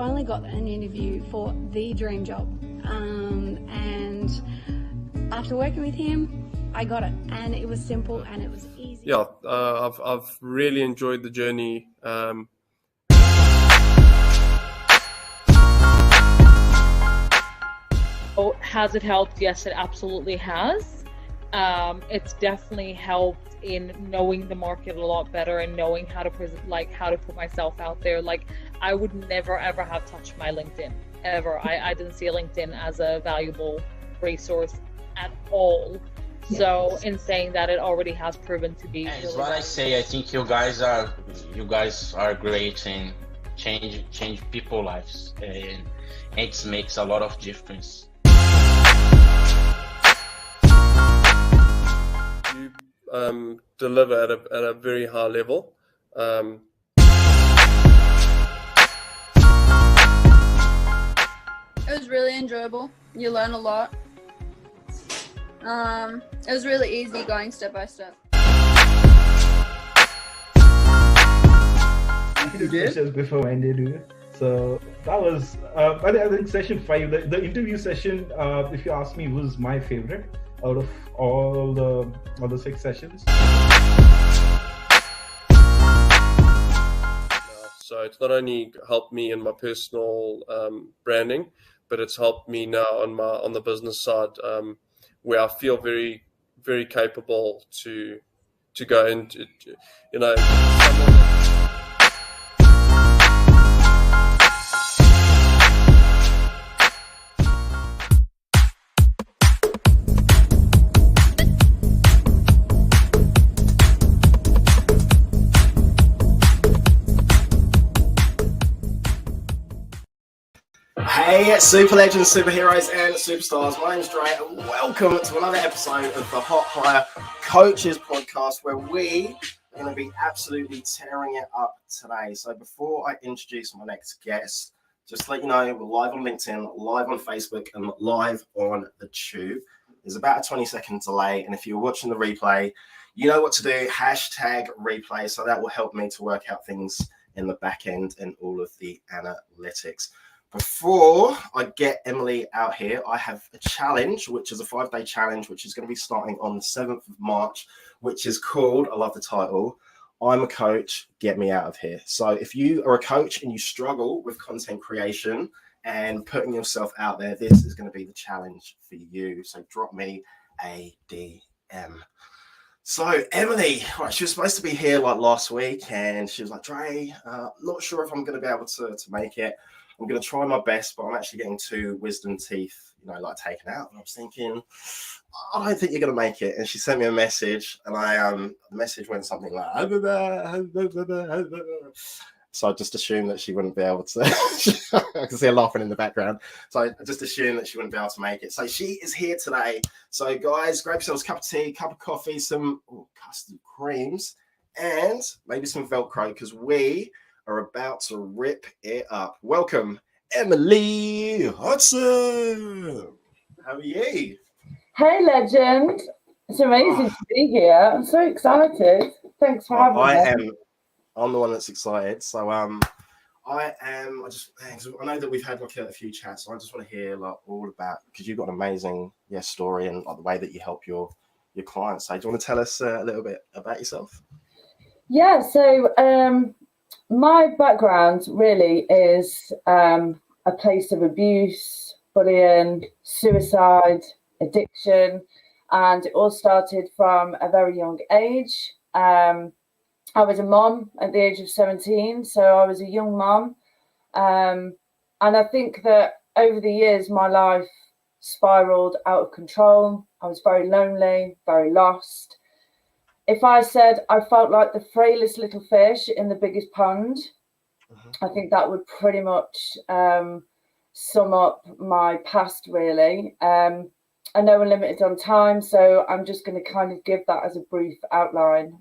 finally got an interview for the dream job, and after working with him, I got it, and it was simple and it was easy. Yeah, I've really enjoyed the journey. Has it helped? Yes, it absolutely has. It's definitely helped in knowing the market a lot better and knowing how to how to put myself out there. Like, I would never ever have touched my LinkedIn ever. I didn't see LinkedIn as a valuable resource at all. So in saying that, it already has proven to be. As what I say, I think you guys are great and change people's lives, and it makes a lot of difference. You deliver at a very high level. It was really enjoyable. You learn a lot. It was really easy going step by step. Questions before when they do it. So that was, I think session 5, the interview session, if you ask me, was my favorite out of all the 6 sessions. So it's not only helped me in my personal branding, but it's helped me now on the business side, where I feel very, very capable to go into, Hey, super legends, superheroes, and superstars. My name's Dre, and welcome to another episode of the Hot Hire Coaches podcast, where we are going to be absolutely tearing it up today. So before I introduce my next guest, just to let you know, we're live on LinkedIn, live on Facebook, and live on the Tube. There's about a 20-second delay, and if you're watching the replay, you know what to do. Hashtag replay, so that will help me to work out things in the back end and all of the analytics. Before I get Emily out here, I have a challenge, which is a 5-day challenge, which is going to be starting on the 7th of March, which is called, I love the title, I'm a Coach, Get Me Out of Here. So if you are a coach and you struggle with content creation and putting yourself out there, this is going to be the challenge for you. So drop me a DM. So Emily, right, she was supposed to be here like last week, and she was like, Dre, not sure if I'm going to be able to make it. I'm going to try my best, but I'm actually getting 2 wisdom teeth, like taken out. And I was thinking, I don't think you're going to make it. And she sent me a message, and the message went something like, so I just assumed that she wouldn't be able to. I can see her laughing in the background. So I just assumed that she wouldn't be able to make it. So she is here today. So guys, grab yourselves a cup of tea, cup of coffee, some custard creams, and maybe some Velcro, because we are about to rip it up. Welcome, Emily Hodgson. How are you? Hey, legend. It's amazing to be here. I'm so excited. Thanks for having me. I'm the one that's excited. So I know that we've had a few chats, so I just want to hear all about, because you've got an amazing story and the way that you help your clients. So do you want to tell us a little bit about yourself? Yeah, so my background really is a place of abuse, bullying, suicide, addiction, and it all started from a very young age. I was a mom at the age of 17, so I was a young mom. And I think that over the years, my life spiraled out of control. I was very lonely, very lost. If I said I felt like the frailest little fish in the biggest pond, I think that would pretty much sum up my past, really. I know we're limited on time, so I'm just going to kind of give that as a brief outline.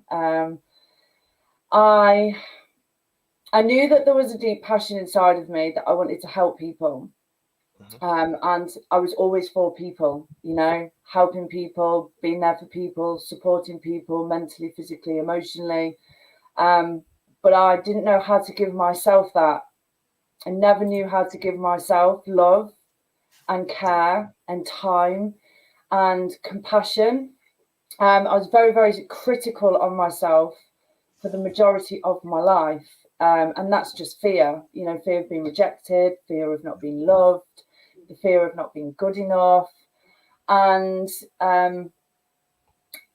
I knew that there was a deep passion inside of me that I wanted to help people. And I was always for people, helping people, being there for people, supporting people mentally, physically, emotionally. But I didn't know how to give myself that. I never knew how to give myself love and care and time and compassion. I was very, very critical on myself for the majority of my life. And that's just fear, fear of being rejected, fear of not being loved, the fear of not being good enough. And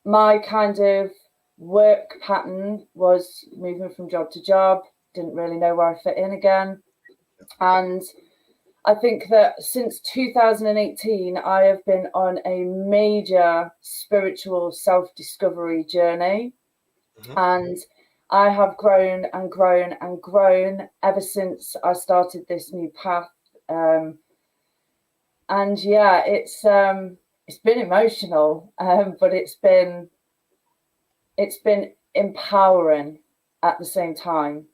my kind of work pattern was moving from job to job, didn't really know where I fit in again. And I think that since 2018, I have been on a major spiritual self-discovery journey. And I have grown and grown and grown ever since I started this new path. And yeah, it's been emotional, but it's been empowering at the same time.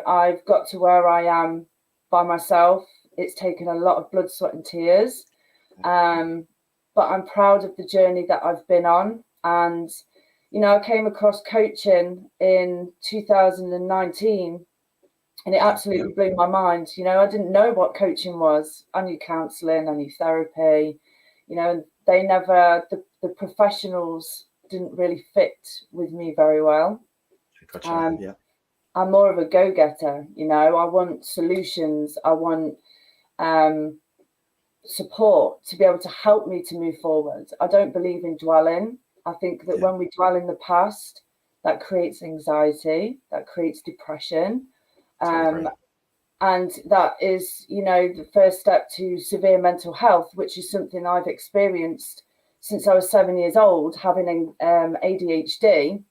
I've got to where I am by myself. It's taken a lot of blood, sweat and tears. But I'm proud of the journey that I've been on. And, I came across coaching in 2019 and it absolutely blew my mind. I didn't know what coaching was. I knew counselling, I knew therapy, and they never, the professionals didn't really fit with me very well. Gotcha. I'm more of a go-getter, I want solutions. I want support to be able to help me to move forward. I don't believe in dwelling. I think that when we dwell in the past, that creates anxiety, that creates depression. And that is, the first step to severe mental health, which is something I've experienced since I was 7 years old, having ADHD.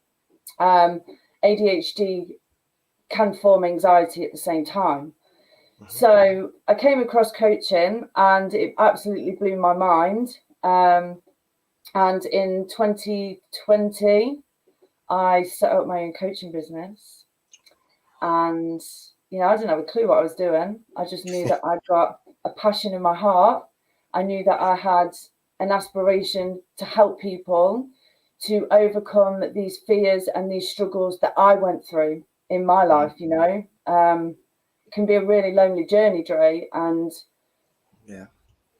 ADHD can form anxiety at the same time. So I came across coaching and it absolutely blew my mind. And in 2020, I set up my own coaching business. And, I didn't have a clue what I was doing. I just knew that I'd got a passion in my heart. I knew that I had an aspiration to help people to overcome these fears and these struggles that I went through in my life, It can be a really lonely journey, Dre. And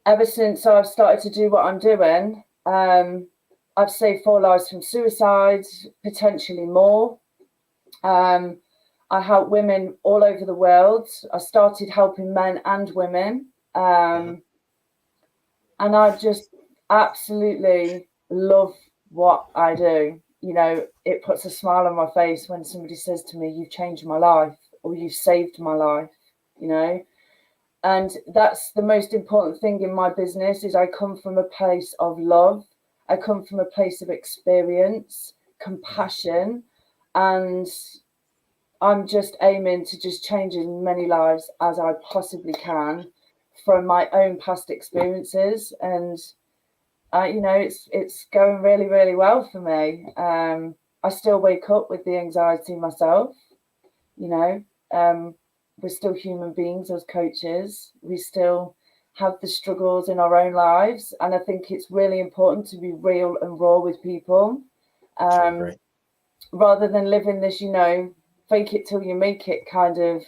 ever since I've started to do what I'm doing, I've saved 4 lives from suicide, potentially more. I help women all over the world. I started helping men and women. And I just absolutely love what I do. It puts a smile on my face when somebody says to me, "You've changed my life," or "You've saved my life," And that's the most important thing in my business is I come from a place of love. I come from a place of experience, compassion, and I'm just aiming to just change as many lives as I possibly can from my own past experiences. And, it's going really, really well for me. I still wake up with the anxiety myself, we're still human beings as coaches. We still have the struggles in our own lives. And I think it's really important to be real and raw with people. Rather than living this, fake it till you make it kind of,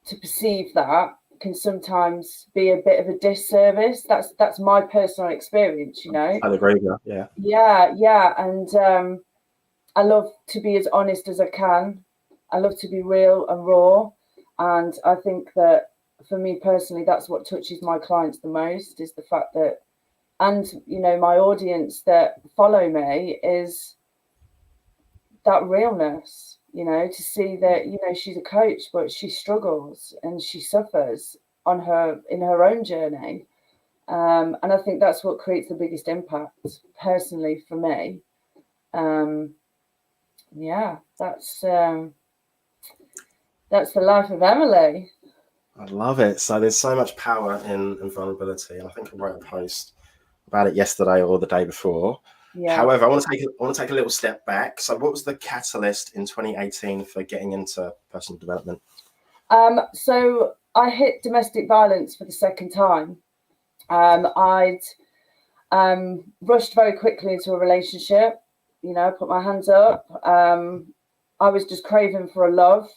to perceive that can sometimes be a bit of a disservice. That's my personal experience, I agree with that. Yeah. And I love to be as honest as I can. I love to be real and raw. And I think that for me personally, that's what touches my clients the most is the fact that, and, my audience that follow me is that realness, to see that, she's a coach, but she struggles and she suffers in her own journey. And I think that's what creates the biggest impact personally for me. That's the life of Emily. I love it. So there's so much power in vulnerability. And I think I wrote a post about it yesterday or the day before. Yeah. However, I want to take a little step back. So what was the catalyst in 2018 for getting into personal development? So I hit domestic violence for the second time. I'd rushed very quickly into a relationship. Put my hands up. I was just craving for a love.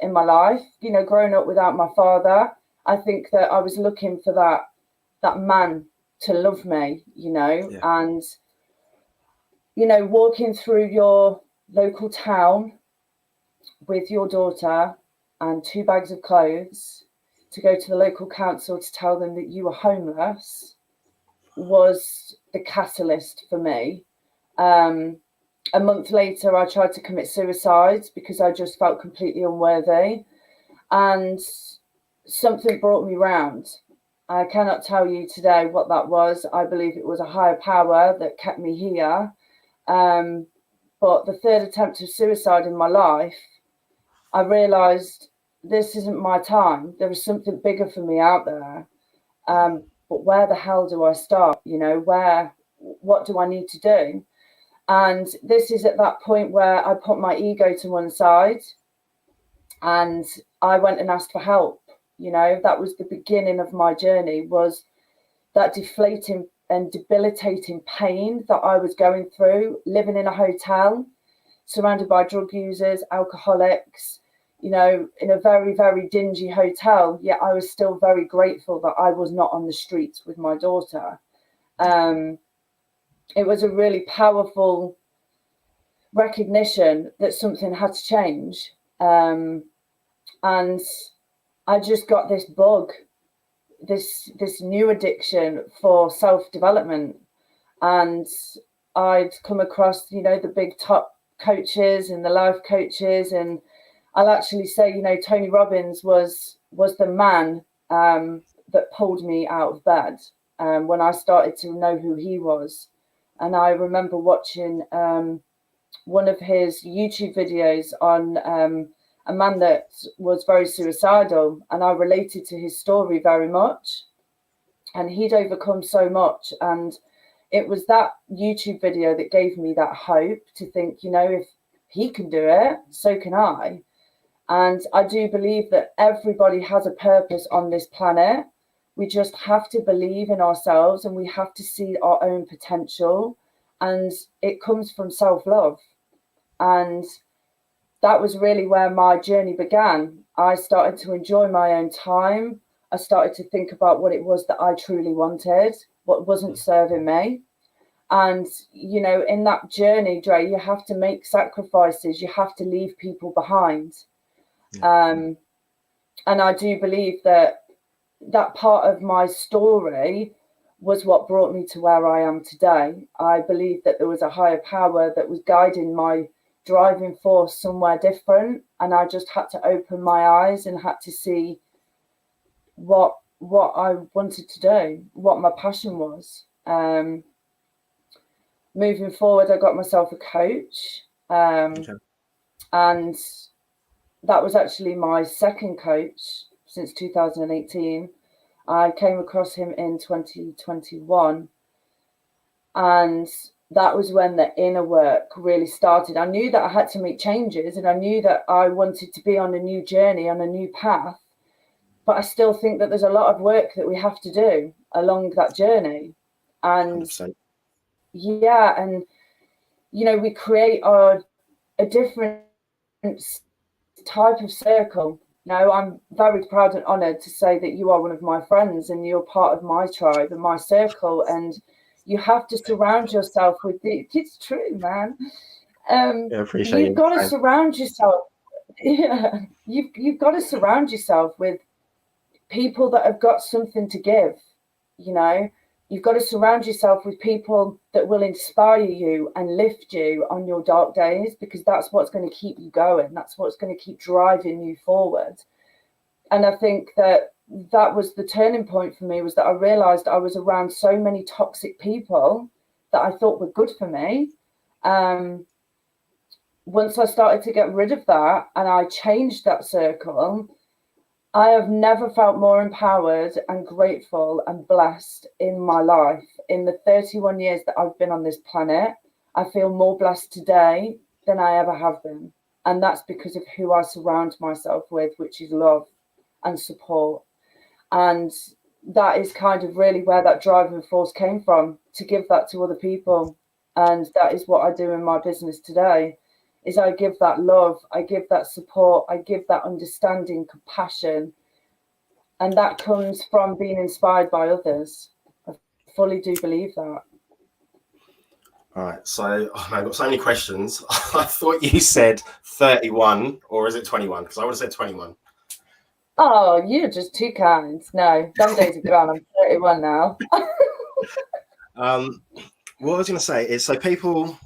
in my life. You know, growing up without my father, I think that I was looking for that man to love me, you know, and, you know, walking through your local town with your daughter and 2 bags of clothes to go to the local council to tell them that you were homeless was the catalyst for me. A month later, I tried to commit suicide because I just felt completely unworthy, and something brought me round. I cannot tell you today what that was. I believe it was a higher power that kept me here. But the 3rd attempt of suicide in my life, I realised this isn't my time. There is something bigger for me out there. But where the hell do I start? You know, what do I need to do? And this is at that point where I put my ego to one side and I went and asked for help. You know, that was the beginning of my journey, was that deflating and debilitating pain that I was going through, living in a hotel, surrounded by drug users, alcoholics, you know, in a very, very dingy hotel. Yet I was still very grateful that I was not on the streets with my daughter. It was a really powerful recognition that something had to change. And I just got this bug, this new addiction for self-development. And I'd come across, you know, the big top coaches and the life coaches. And I'll actually say, you know, Tony Robbins was the man that pulled me out of bed when I started to know who he was. And I remember watching one of his YouTube videos on a man that was very suicidal, and I related to his story very much. And he'd overcome so much, and it was that YouTube video that gave me that hope to think, you know, if he can do it, so can I. And I do believe that everybody has a purpose on this planet. We just have to believe in ourselves, and we have to see our own potential, and it comes from self-love. And that was really where my journey began. I started to enjoy my own time. I started to think about what it was that I truly wanted, what wasn't serving me. And, you know, in that journey, Dre, you have to make sacrifices. You have to leave people behind. And I do believe that part of my story was what brought me to where I am today. I believe that there was a higher power that was guiding my driving force somewhere different, and I just had to open my eyes and had to see what I wanted to do, what my passion was. Moving forward, I got myself a coach, and that was actually my second coach since 2018. I came across him in 2021, and that was when the inner work really started. I knew that I had to make changes, and I knew that I wanted to be on a new journey, on a new path, but I still think that there's a lot of work that we have to do along that journey. And 100%. Yeah, and, you know, we create a different type of circle. No, I'm very proud and honoured to say that you are one of my friends and you're part of my tribe and my circle, and you have to surround yourself with it's true, man. You've got to surround yourself. Yeah, you've got to surround yourself with people that have got something to give. You know, you've got to surround yourself with people that will inspire you and lift you on your dark days, because that's what's going to keep you going. That's what's going to keep driving you forward. And I think that was the turning point for me, was that I realized I was around so many toxic people that I thought were good for me. Once I started to get rid of that and I changed that circle, I have never felt more empowered and grateful and blessed in my life. In the 31 years that I've been on this planet, I feel more blessed today than I ever have been. And that's because of who I surround myself with, which is love and support. And that is kind of really where that driving force came from, to give that to other people. And that is what I do in my business today, is I give that love, I give that support, I give that understanding, compassion, and that comes from being inspired by others. I fully do believe that. All right, so I've got so many questions. I thought you said 31, or is it 21? Because I would have said 21. Oh, you're just too kind. No, some days are gone. I'm 31 now. What I was going to say is, so people,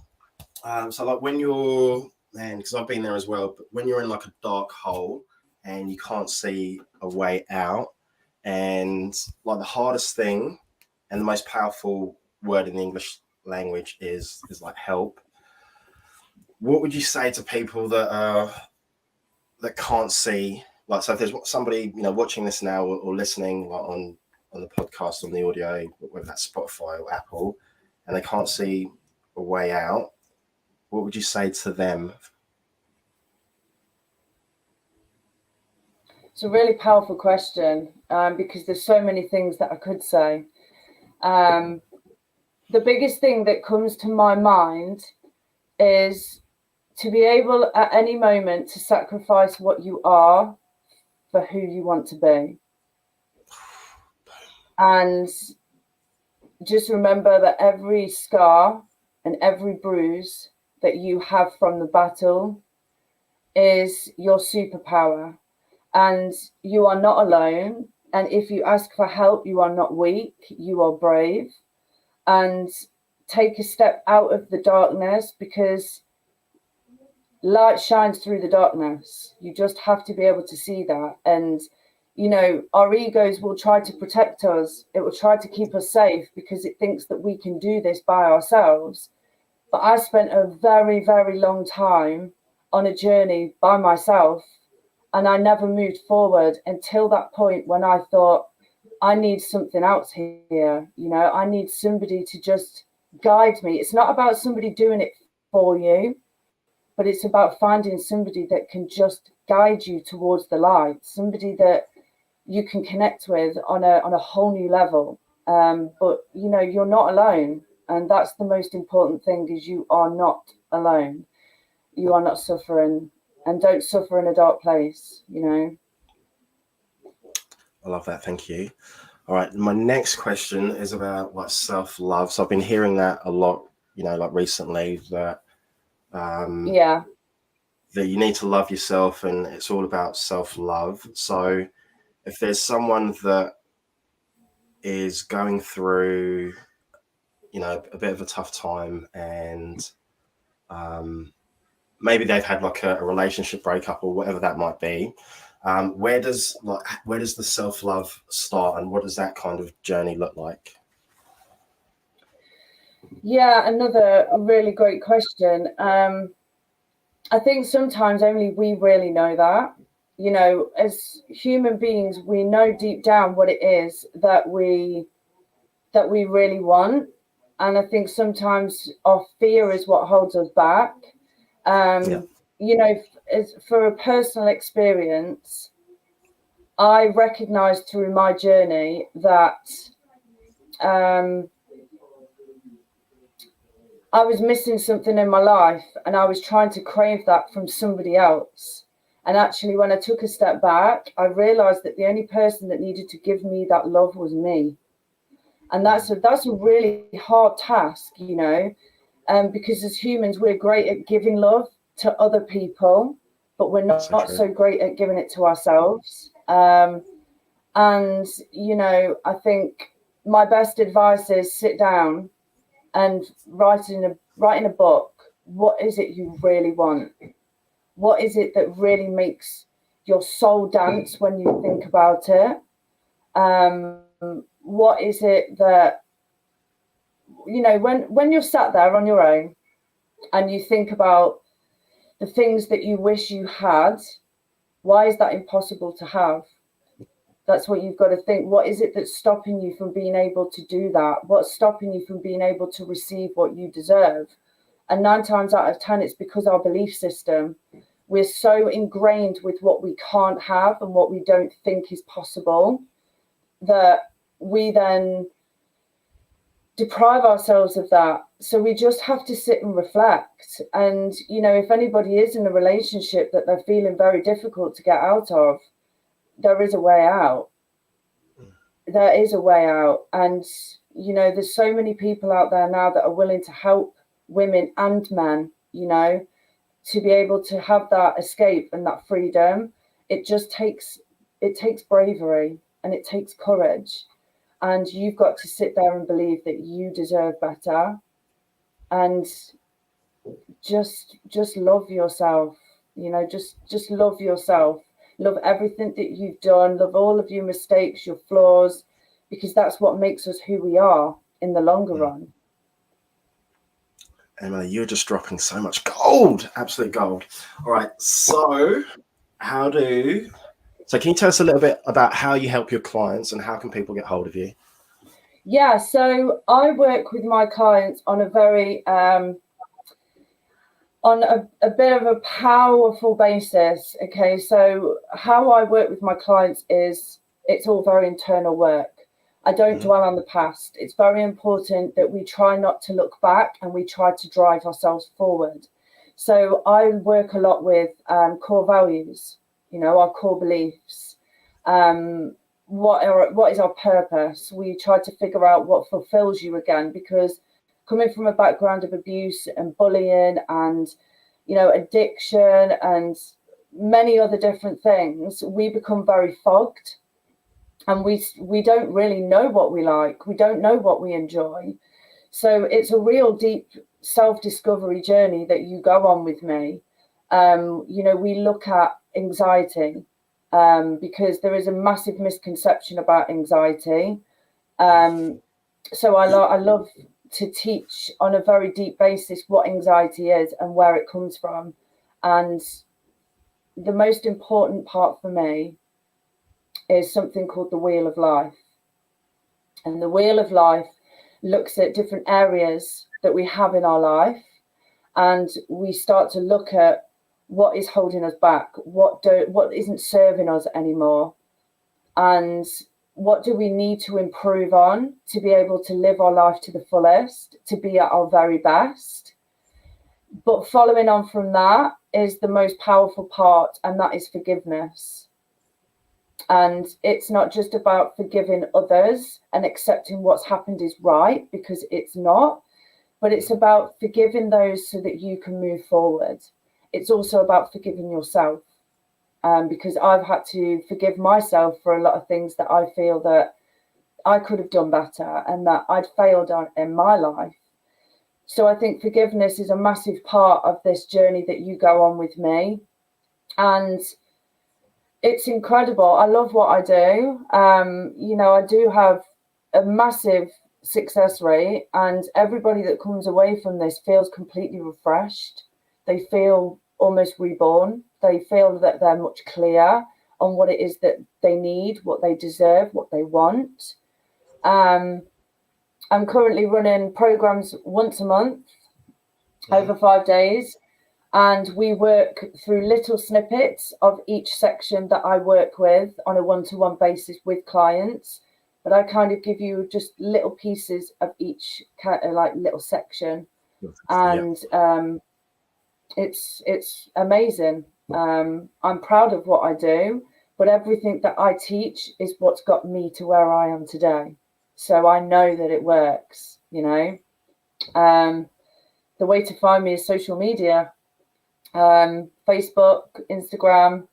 so like when you're, man, because I've been there as well, but when you're in like a dark hole and you can't see a way out, and like the hardest thing and the most powerful word in the English language is like help. What would you say to people that can't see? Like, so if there's somebody, you know, watching this now or listening like on the podcast, on the audio, whether that's Spotify or Apple, and they can't see a way out, what would you say to them? It's a really powerful question, because there's so many things that I could say. The biggest thing that comes to my mind is to be able at any moment to sacrifice what you are for who you want to be. And just remember that every scar and every bruise that you have from the battle is your superpower. And you are not alone. And if you ask for help, you are not weak, you are brave. And take a step out of the darkness, because light shines through the darkness. You just have to be able to see that. And, you know, our egos will try to protect us. It will try to keep us safe because it thinks that we can do this by ourselves. But I spent a very, very long time on a journey by myself, and I never moved forward until that point when I thought, I need something else here. You know, I need somebody to just guide me. It's not about somebody doing it for you, but it's about finding somebody that can just guide you towards the light, somebody that you can connect with on a whole new level. But, you know, you're not alone. And that's the most important thing, is you are not alone. You are not suffering, and don't suffer in a dark place, you know. I love that. Thank you. All right. My next question is about like self-love. So I've been hearing that a lot, you know, like recently, that that you need to love yourself, and it's all about self-love. So if there's someone that is going through, you know, a bit of a tough time, and maybe they've had like a relationship breakup or whatever that might be, where does the self-love start, and what does that kind of journey look like? Yeah, another really great question. I think sometimes only we really know that. You know, as human beings, we know deep down what it is that we really want. And I think sometimes our fear is what holds us back. You know, for a personal experience, I recognized through my journey that I was missing something in my life, and I was trying to crave that from somebody else. And actually, when I took a step back, I realized that the only person that needed to give me that love was me. And that's a really hard task, you know, because as humans, we're great at giving love to other people, but we're not so great at giving it to ourselves. And, you know, I think my best advice is sit down and write in a book, what is it you really want? What is it that really makes your soul dance when you think about it? What is it that, you know, when you're sat there on your own and you think about the things that you wish you had, why is that impossible to have? That's what you've got to think. What is it that's stopping you from being able to do that? What's stopping you from being able to receive what you deserve? And 9 times out of 10, it's because our belief system, we're so ingrained with what we can't have and what we don't think is possible, that we then deprive ourselves of that. So we just have to sit and reflect. And, you know, if anybody is in a relationship that they're feeling very difficult to get out of, there is a way out. There is a way out. And, you know, there's so many people out there now that are willing to help women and men, you know, to be able to have that escape and that freedom. It takes bravery and it takes courage. And you've got to sit there and believe that you deserve better, and just love yourself. You know, just love yourself. Love everything that you've done. Love all of your mistakes, your flaws, because that's what makes us who we are in the longer run. Emily, you're just dropping so much gold, absolute gold. All right, so can you tell us a little bit about how you help your clients and how can people get hold of you? Yeah, so I work with my clients on a very a bit of a powerful basis. Okay, so how I work with my clients is it's all very internal work. I don't dwell on the past. It's very important that we try not to look back and we try to drive ourselves forward. So I work a lot with core values, you know, our core beliefs. What is our purpose? We try to figure out what fulfills you again, because coming from a background of abuse and bullying and, you know, addiction and many other different things, we become very fogged and we don't really know what we like. We don't know what we enjoy. So it's a real deep self-discovery journey that you go on with me. You know, we look at anxiety, because there is a massive misconception about anxiety. So I love to teach on a very deep basis what anxiety is and where it comes from. And the most important part for me is something called the Wheel of Life. And the Wheel of Life looks at different areas that we have in our life, and we start to look at what is holding us back, what isn't serving us anymore, and what do we need to improve on to be able to live our life to the fullest, to be at our very best. But following on from that is the most powerful part, and that is forgiveness. And it's not just about forgiving others and accepting what's happened is right, because it's not, but it's about forgiving those so that you can move forward. It's also about forgiving yourself, because I've had to forgive myself for a lot of things that I feel that I could have done better and that I'd failed on in my life. So I think forgiveness is a massive part of this journey that you go on with me. And it's incredible. I love what I do. You know, I do have a massive success rate, and everybody that comes away from this feels completely refreshed. They feel almost reborn. They feel that they're much clearer on what it is that they need, what they deserve, what they want. I'm currently running programs once a month, over 5 days, and we work through little snippets of each section that I work with on a one-to-one basis with clients. But I kind of give you just little pieces of each like little section, and it's amazing. I'm proud of what I do, but everything that I teach is what's got me to where I am today. So I know that it works, you know. The way to find me is social media, Facebook, Instagram,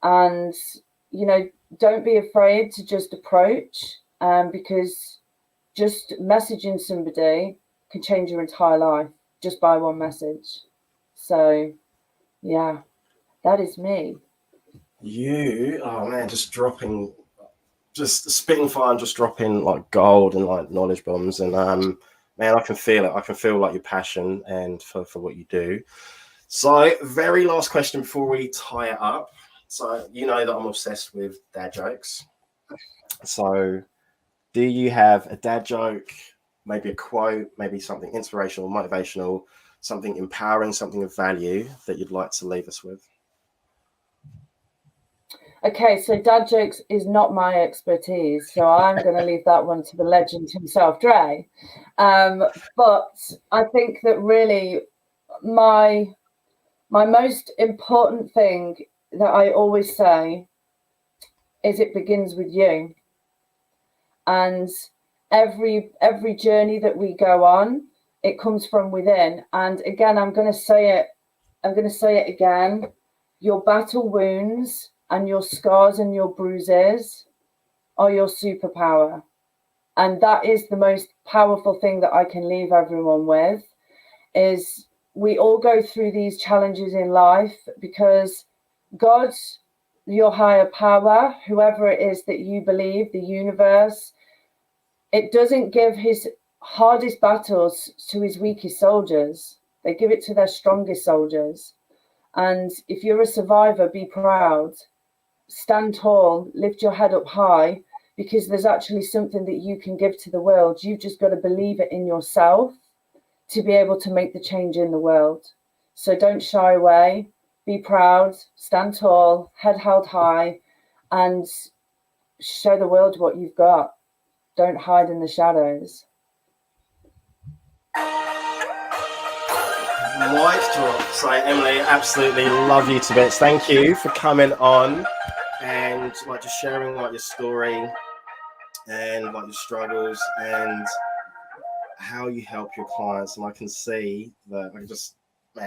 and, you know, don't be afraid to just approach, because just messaging somebody can change your entire life just by one message. So, yeah, that is me. You, oh man, just spitting fire and just dropping like gold and like knowledge bombs. And man, I can feel it. I can feel like your passion and for what you do. So, very last question before we tie it up. So, you know that I'm obsessed with dad jokes. So, do you have a dad joke, maybe a quote, maybe something inspirational, motivational, something empowering, something of value that you'd like to leave us with? Okay, so dad jokes is not my expertise, so I'm going to leave that one to the legend himself, Dre. But I think that really my most important thing that I always say is it begins with you. And every journey that we go on, it comes from within. And again, I'm going to say it again. Your battle wounds and your scars and your bruises are your superpower. And that is the most powerful thing that I can leave everyone with, is we all go through these challenges in life because God, your higher power, whoever it is that you believe, the universe, it doesn't give his hardest battles to his weakest soldiers. They give it to their strongest soldiers. And if you're a survivor, be proud. Stand tall, lift your head up high, because there's actually something that you can give to the world. You've just got to believe it in yourself to be able to make the change in the world. So don't shy away, be proud, stand tall, head held high, and show the world what you've got. Don't hide in the shadows. Mic drop. So, Emily, absolutely love you to bits. Thank you for coming on and like just sharing like your story and like your struggles and how you help your clients. And I can see that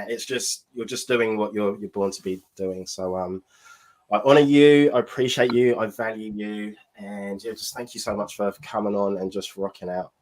it's just you're just doing what you're born to be doing. So I honor you, I appreciate you, I value you, and yeah, just thank you so much for coming on and just rocking out.